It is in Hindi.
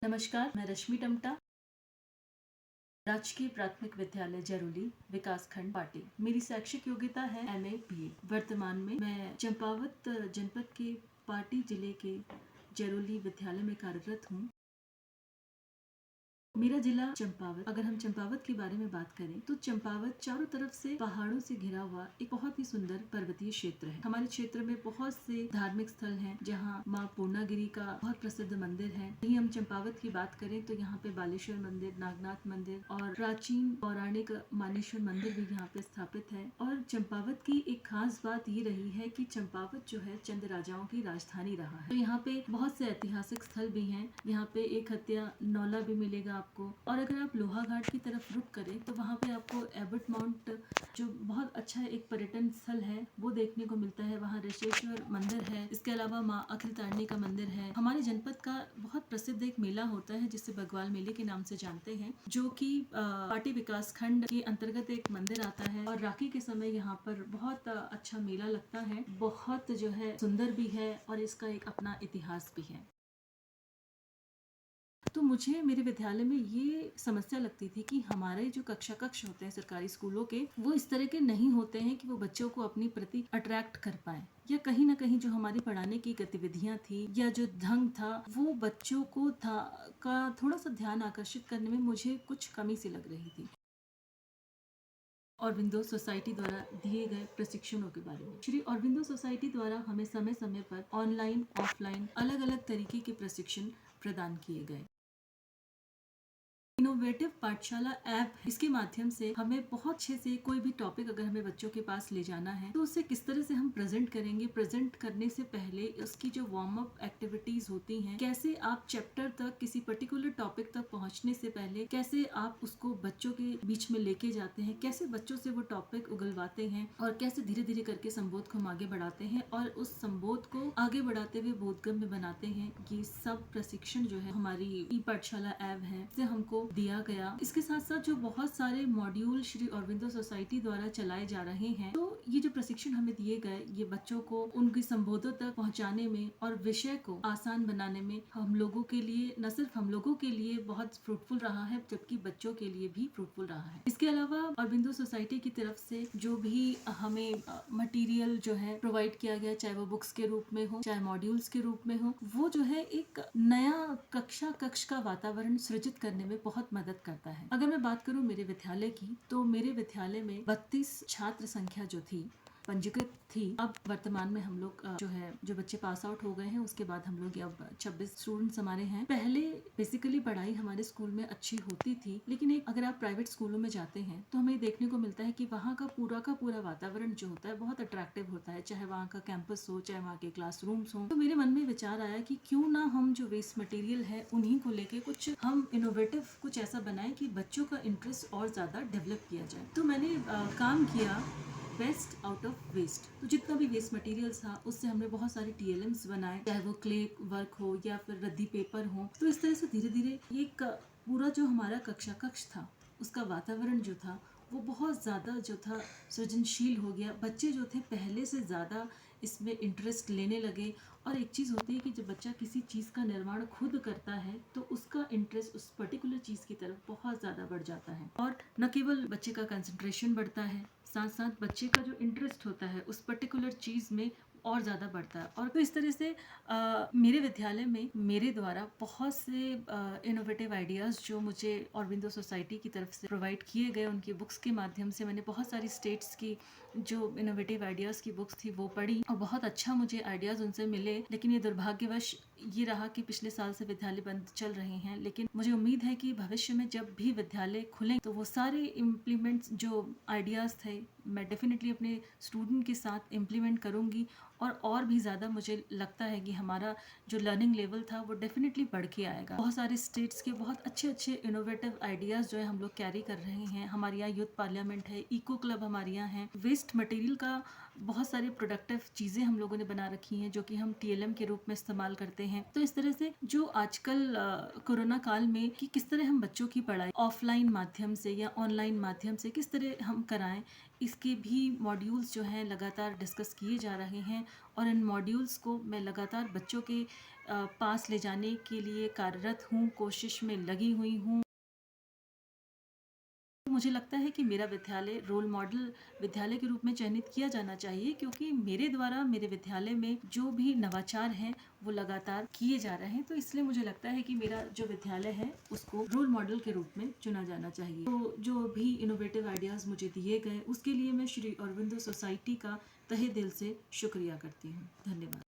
नमस्कार, मैं रश्मि टमटा, राजकीय प्राथमिक विद्यालय जरोली, विकास खंड पाटी। मेरी शैक्षिक योग्यता है MA BA। वर्तमान में मैं चंपावत जनपद के पाटी जिले के जरोली विद्यालय में कार्यरत हूँ। मेरा जिला चंपावत। अगर हम चंपावत के बारे में बात करें तो चंपावत चारों तरफ से पहाड़ों से घिरा हुआ एक बहुत ही सुंदर पर्वतीय क्षेत्र है। हमारे क्षेत्र में बहुत से धार्मिक स्थल हैं, जहां माँ पूर्णागिरी का बहुत प्रसिद्ध मंदिर है। वहीं हम चंपावत की बात करें तो यहाँ पे बालेश्वर मंदिर, नागनाथ मंदिर और प्राचीन पौराणिक मानेश्वर मंदिर भी यहाँ पे स्थापित है। और चंपावत की एक खास बात ये रही है कि चंपावत जो है चंद राजाओं की राजधानी रहा है। तो यहाँ पे बहुत से ऐतिहासिक स्थल भी हैं। यहाँ पे एक हत्या नौला भी मिलेगा आपको। और अगर आप लोहा घाट की तरफ रुख करें तो वहाँ पे आपको एबट माउंट, जो बहुत अच्छा एक पर्यटन स्थल है, वो देखने को मिलता है। वहाँ ऋषेश्वर मंदिर है। इसके अलावा माँ अखिलतारिणी का मंदिर है। हमारे जनपद का बहुत प्रसिद्ध एक मेला होता है जिसे बग्वाल मेले के नाम से जानते हैं, जो कि पाटी विकास खंड के अंतर्गत एक मंदिर आता है। और राखी के समय यहाँ पर बहुत अच्छा मेला लगता है। बहुत जो है सुंदर भी है और इसका एक अपना इतिहास भी है। तो मुझे मेरे विद्यालय में ये समस्या लगती थी कि हमारे जो कक्षा कक्ष होते हैं सरकारी स्कूलों के, वो इस तरह के नहीं होते हैं कि वो बच्चों को अपनी प्रति अट्रैक्ट कर पाए, या कहीं ना कहीं जो हमारी पढ़ाने की गतिविधियां थी या जो ढंग था वो बच्चों को का थोड़ा सा ध्यान आकर्षित करने में मुझे कुछ कमी सी लग रही थी। ऑरबिंदो सोसाइटी द्वारा दिए गए प्रशिक्षणों के बारे में। श्री ऑरबिंदो सोसाइटी द्वारा हमें समय समय पर ऑनलाइन, ऑफलाइन अलग अलग तरीके के प्रशिक्षण प्रदान किए गए। इनोवेटिव पाठशाला ऐप, इसके माध्यम से हमें बहुत अच्छे से कोई भी टॉपिक अगर हमें बच्चों के पास ले जाना है तो उसे किस तरह से हम प्रेजेंट करेंगे, प्रेजेंट करने से पहले उसकी जो वार्म अप एक्टिविटीज होती हैं, कैसे आप चैप्टर तक, किसी पर्टिकुलर टॉपिक तक पहुंचने से पहले कैसे आप उसको बच्चों के बीच में लेके जाते हैं, कैसे बच्चों से वो टॉपिक उगलवाते हैं और कैसे धीरे धीरे करके संबोध को हम आगे बढ़ाते हैं और उस संबोध को आगे बढ़ाते हुए बोधगम्य बनाते हैं। ये सब प्रशिक्षण जो है हमारी ई पाठशाला ऐप है से हमको दिया गया। इसके साथ साथ जो बहुत सारे मॉड्यूल श्री ऑरबिंदो सोसाइटी द्वारा चलाए जा रहे हैं, तो ये जो प्रशिक्षण हमें दिए गए, ये बच्चों को उनकी संबोधों तक पहुंचाने में और विषय को आसान बनाने में हम लोगों के लिए, न सिर्फ हम लोगों के लिए बहुत फ्रूटफुल रहा है, जबकि बच्चों के लिए भी फ्रूटफुल रहा है। इसके अलावा ऑरबिंदो सोसाइटी की तरफ से जो भी हमें मटेरियल जो है प्रोवाइड किया गया, चाहे वो बुक्स के रूप में हो, चाहे मॉड्यूल्स के रूप में हो, वो जो है एक नया कक्षा कक्ष का वातावरण सृजित करने में बहुत मदद करता है। अगर मैं बात करूं मेरे विद्यालय की, तो मेरे विद्यालय में 32 छात्र संख्या जो थी पंजीकृत थी। अब वर्तमान में हम लोग जो बच्चे पास आउट हो गए हैं, उसके बाद हम लोग अब 26 स्टूडेंट्स हमारे हैं। पहले बेसिकली पढ़ाई हमारे स्कूल में अच्छी होती थी, लेकिन अगर आप प्राइवेट स्कूलों में जाते हैं तो हमें देखने को मिलता है कि वहाँ का पूरा वातावरण जो होता है बहुत अट्रैक्टिव होता है, चाहे वहाँ का कैंपस हो, चाहे वहाँ के क्लासरूम्स हो। तो मेरे मन में विचार आया कि क्यों ना हम जो वेस्ट मटेरियल है उन्हीं को लेके कुछ हम इनोवेटिव कुछ ऐसा बनाएं कि बच्चों का इंटरेस्ट और ज्यादा डेवलप किया जाए। तो मैंने काम किया बेस्ट आउट ऑफ वेस्ट। तो जितना भी वेस्ट मटेरियल्स था उससे हमने बहुत सारे TLMs बनाए, चाहे वो क्ले वर्क हो या फिर रद्दी पेपर हो। तो इस तरह से धीरे धीरे एक पूरा जो हमारा कक्षा कक्ष था, उसका वातावरण जो था वो बहुत ज़्यादा जो था सृजनशील हो गया। बच्चे जो थे पहले से ज़्यादा इसमें इंटरेस्ट लेने लगे। और एक चीज़ होती है कि जब बच्चा किसी चीज़ का निर्माण खुद करता है तो उसका इंटरेस्ट उस पर्टिकुलर चीज़ की तरफ बहुत ज़्यादा बढ़ जाता है। और न केवल बच्चे का कंसंट्रेशन बढ़ता है, साथ साथ बच्चे का जो इंटरेस्ट होता है उस पर्टिकुलर चीज़ में और ज़्यादा बढ़ता है। और तो इस तरह से मेरे विद्यालय में मेरे द्वारा बहुत से इनोवेटिव आइडियाज़ जो मुझे ऑरबिंदो सोसाइटी की तरफ से प्रोवाइड किए गए, उनकी बुक्स के माध्यम से मैंने बहुत सारी स्टेट्स की जो इनोवेटिव आइडियाज़ की बुक्स थी वो पढ़ी और बहुत अच्छा मुझे आइडियाज़ उनसे मिले। लेकिन ये दुर्भाग्यवश ये रहा कि पिछले साल से विद्यालय बंद चल रहे हैं। लेकिन मुझे उम्मीद है कि भविष्य में जब भी विद्यालय खुलें तो वो सारे इम्प्लीमेंट्स जो आइडियाज़ थे मैं डेफिनेटली अपने स्टूडेंट के साथ इम्प्लीमेंट करूँगी। और भी ज़्यादा मुझे लगता है कि हमारा जो लर्निंग लेवल था वो डेफिनेटली बढ़ के आएगा। बहुत सारे स्टेट्स के बहुत अच्छे अच्छे इनोवेटिव आइडियाज़ जो है हम लोग कैरी कर रहे हैं। हमारे यहाँ यूथ पार्लियामेंट है, इको क्लब हमारे यहाँ है। वेस्ट मटेरियल का बहुत सारी प्रोडक्टिव चीज़ें हम लोगों ने बना रखी हैं जो कि हम TLM के रूप में इस्तेमाल करते हैं। तो इस तरह से जो आजकल कोरोना काल में कि किस तरह हम बच्चों की पढ़ाई ऑफलाइन माध्यम से या ऑनलाइन माध्यम से किस तरह हम कराएं, इसके भी मॉड्यूल्स जो हैं लगातार डिस्कस किए जा रहे हैं। और इन मॉड्यूल्स को मैं लगातार बच्चों के पास ले जाने के लिए कार्यरत हूँ, कोशिश में लगी हुई हूँ। मुझे लगता है कि मेरा विद्यालय रोल मॉडल विद्यालय के रूप में चयनित किया जाना चाहिए, क्योंकि मेरे द्वारा मेरे विद्यालय में जो भी नवाचार हैं वो लगातार किए जा रहे हैं। तो इसलिए मुझे लगता है कि मेरा जो विद्यालय है उसको रोल मॉडल के रूप में चुना जाना चाहिए। तो जो भी इनोवेटिव आइडियाज़ मुझे दिए गए उसके लिए मैं श्री अरविंदो सोसाइटी का तहे दिल से शुक्रिया करती हूँ। धन्यवाद।